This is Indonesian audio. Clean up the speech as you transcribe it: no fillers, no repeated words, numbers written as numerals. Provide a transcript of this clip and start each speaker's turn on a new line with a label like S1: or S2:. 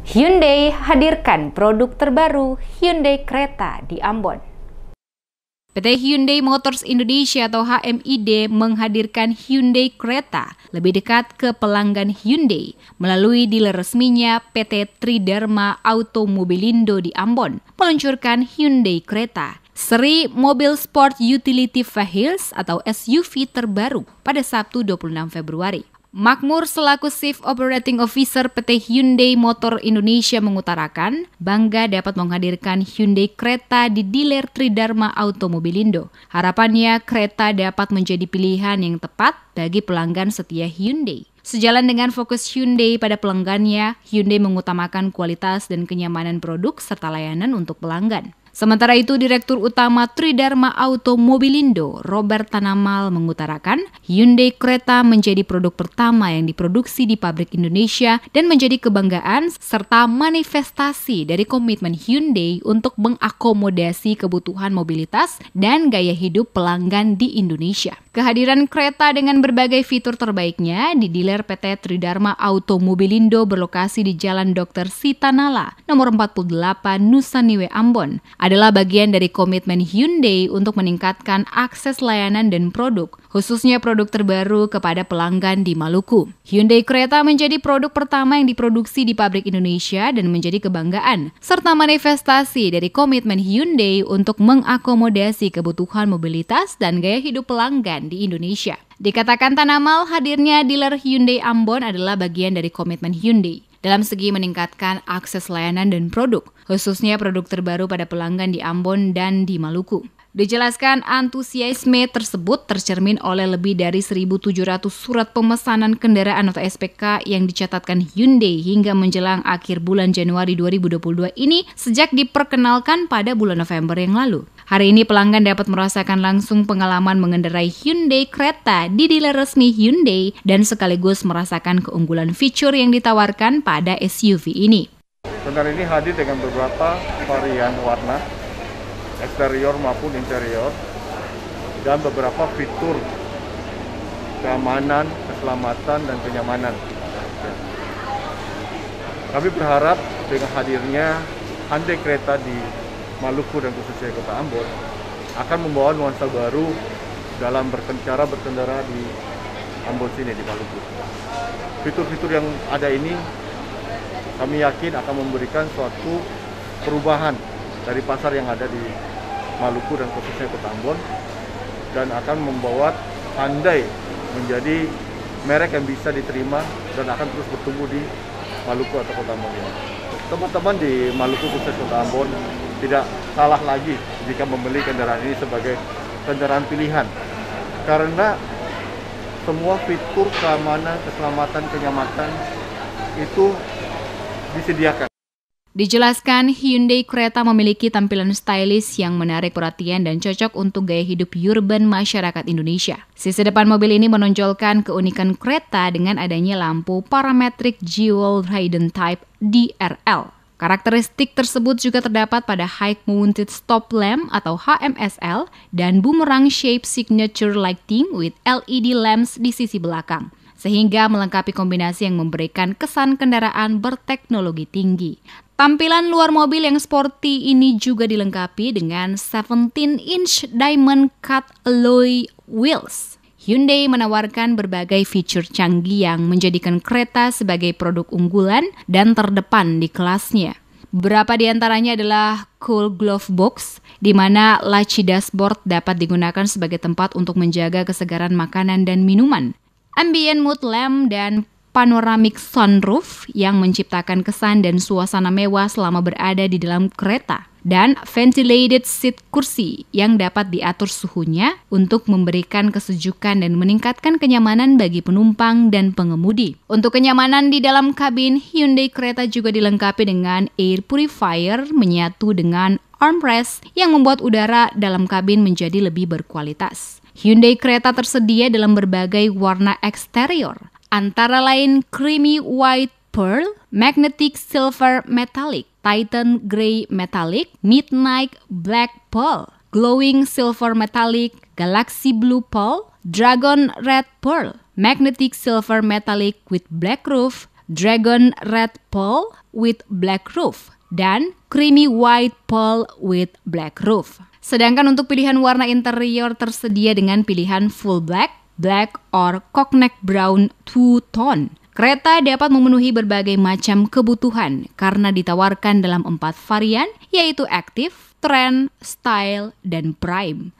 S1: Hyundai hadirkan produk terbaru Hyundai Creta di Ambon. PT Hyundai Motors Indonesia atau HMID menghadirkan Hyundai Creta lebih dekat ke pelanggan Hyundai melalui dealer resminya PT Tridharma Automobilindo di Ambon, meluncurkan Hyundai Creta, seri mobil sport utility vehicles atau SUV terbaru pada Sabtu 26 Februari. Makmur selaku Chief Operating Officer PT Hyundai Motor Indonesia mengutarakan bangga dapat menghadirkan Hyundai Creta di dealer Tridharma Automobilindo. Harapannya Creta dapat menjadi pilihan yang tepat bagi pelanggan setia Hyundai. Sejalan dengan fokus Hyundai pada pelanggannya, Hyundai mengutamakan kualitas dan kenyamanan produk serta layanan untuk pelanggan. Sementara itu, Direktur Utama Tridharma Automobilindo, Robert Tanamal, mengutarakan Hyundai Creta menjadi produk pertama yang diproduksi di pabrik Indonesia dan menjadi kebanggaan serta manifestasi dari komitmen Hyundai untuk mengakomodasi kebutuhan mobilitas dan gaya hidup pelanggan di Indonesia. Kehadiran Creta dengan berbagai fitur terbaiknya di dealer PT Tridharma Automobilindo berlokasi di Jalan Dr. Sitanala, nomor 48, Nusa Niwe, Ambon, adalah bagian dari komitmen Hyundai untuk meningkatkan akses layanan dan produk, khususnya produk terbaru kepada pelanggan di Maluku. Hyundai Creta menjadi produk pertama yang diproduksi di pabrik Indonesia dan menjadi kebanggaan, serta manifestasi dari komitmen Hyundai untuk mengakomodasi kebutuhan mobilitas dan gaya hidup pelanggan di Indonesia. Dikatakan Tanamal, hadirnya dealer Hyundai Ambon adalah bagian dari komitmen Hyundai dalam segi meningkatkan akses layanan dan produk, khususnya produk terbaru pada pelanggan di Ambon dan di Maluku. Dijelaskan antusiasme tersebut tercermin oleh lebih dari 1.700 surat pemesanan kendaraan atau SPK yang dicatatkan Hyundai hingga menjelang akhir bulan Januari 2022 ini sejak diperkenalkan pada bulan November yang lalu. Hari ini pelanggan dapat merasakan langsung pengalaman mengendarai Hyundai Creta di dealer resmi Hyundai dan sekaligus merasakan keunggulan fitur yang ditawarkan pada SUV ini.
S2: Kendaraan ini hadir dengan beberapa varian warna, eksterior maupun interior, dan beberapa fitur keamanan, keselamatan, dan kenyamanan. Kami berharap dengan hadirnya Hyundai Creta di Maluku dan khususnya Kota Ambon akan membawa nuansa baru dalam berkendara di Ambon sini, di Maluku. Fitur-fitur yang ada ini kami yakin akan memberikan suatu perubahan dari pasar yang ada di Maluku dan khususnya Kota Ambon, dan akan membawa Hyundai menjadi merek yang bisa diterima dan akan terus bertumbuh di Maluku atau Kota Ambon ini. Teman-teman di Maluku khususnya Kota Ambon tidak salah lagi jika membeli kendaraan ini sebagai kendaraan pilihan, karena semua fitur keamanan, keselamatan, kenyamanan itu disediakan.
S1: Dijelaskan, Hyundai Creta memiliki tampilan stylish yang menarik perhatian dan cocok untuk gaya hidup urban masyarakat Indonesia. Sisi depan mobil ini menonjolkan keunikan Creta dengan adanya lampu parametric Jewel Hidden Type DRL. Karakteristik tersebut juga terdapat pada High Mounted Stop Lamp atau HMSL dan Boomerang Shape Signature Lighting with LED lamps di sisi belakang, sehingga melengkapi kombinasi yang memberikan kesan kendaraan berteknologi tinggi. Tampilan luar mobil yang sporty ini juga dilengkapi dengan 17-inch diamond cut alloy wheels. Hyundai menawarkan berbagai fitur canggih yang menjadikan Creta sebagai produk unggulan dan terdepan di kelasnya. Beberapa di antaranya adalah Cool Glove Box, di mana laci dashboard dapat digunakan sebagai tempat untuk menjaga kesegaran makanan dan minuman. Ambient Mood Lamp dan Panoramic Sunroof yang menciptakan kesan dan suasana mewah selama berada di dalam kereta. Dan ventilated seat kursi yang dapat diatur suhunya untuk memberikan kesejukan dan meningkatkan kenyamanan bagi penumpang dan pengemudi. Untuk kenyamanan di dalam kabin, Hyundai Creta juga dilengkapi dengan air purifier menyatu dengan armrest yang membuat udara dalam kabin menjadi lebih berkualitas. Hyundai Creta tersedia dalam berbagai warna eksterior, antara lain creamy white pearl, magnetic silver metallic, Titan Grey Metallic, Midnight Black Pearl, Glowing Silver Metallic, Galaxy Blue Pearl, Dragon Red Pearl, Magnetic Silver Metallic with Black Roof, Dragon Red Pearl with black roof dan creamy white pearl with black roof. Sedangkan untuk pilihan warna interior tersedia dengan pilihan full black, black or cognac brown two-tone. Kereta dapat memenuhi berbagai macam kebutuhan karena ditawarkan dalam 4 varian, yaitu Active, Trend, Style, dan Prime.